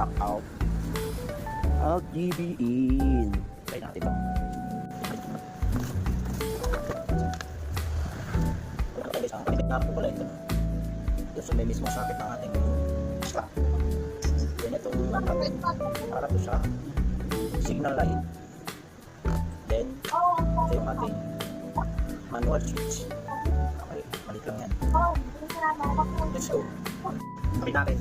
stock out. Out GB in. Try natin ito. Kapit ko pala ito. Ito sa may mismo sakit ng ating stock. Then itong kapit. Para ito sa signal light. Then ito yung ating manual switch. Okay, balik lang yan. Let's go. Kapit natin.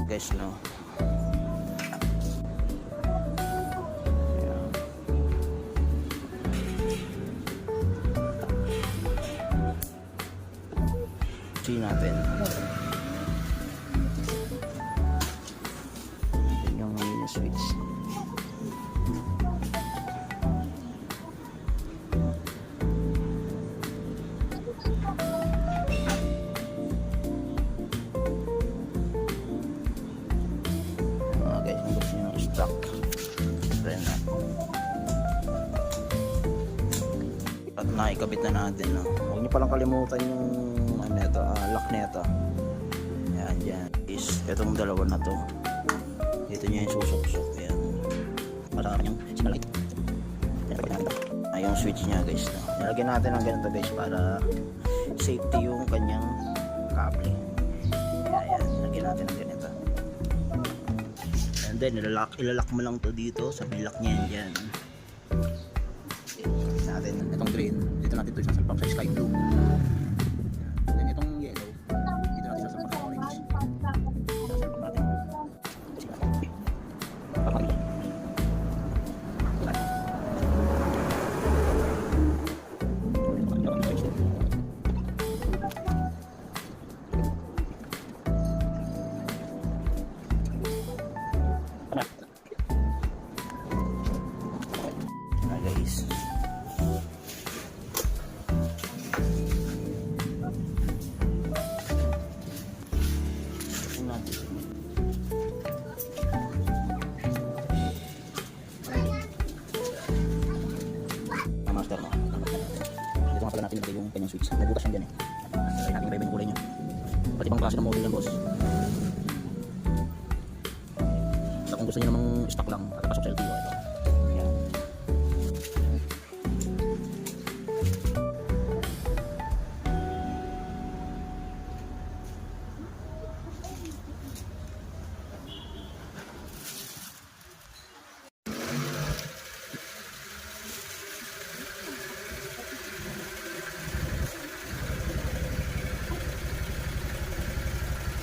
Guys, no. See natin. Ito yung mini switch. Guys, kung gusto nyo stock, try na. At naikabit na natin, no? Huwag nyo palang kalimutan yung lock na ito. Yan, dyan is itong dalawa na to. Dito nyo yung susok-sok. Yan. Para yung signal light. Ay, yung switch nya, guys, no? Nilagyan natin ng ganito, guys, para safety yung kanyang cable. Yan, nilagyan natin ng ganito. And then ilalak mo lang to dito sa may lock niya yan. Kapit natin itong green, dito natin ito isasalpak sa sky blue. Then itong yellow, dito natin isasalpak sa orange. Isasalpak natin. Papakita. Guys, master mo. Dito nga pala natin ilagay yung kanyang switch. May butas yan dyan eh. Try natin iba-iba yung kulay nya. Pati bang klase ng model yan, boss. So, kung gusto nyo namang stock lang, tatapasok sa LTO.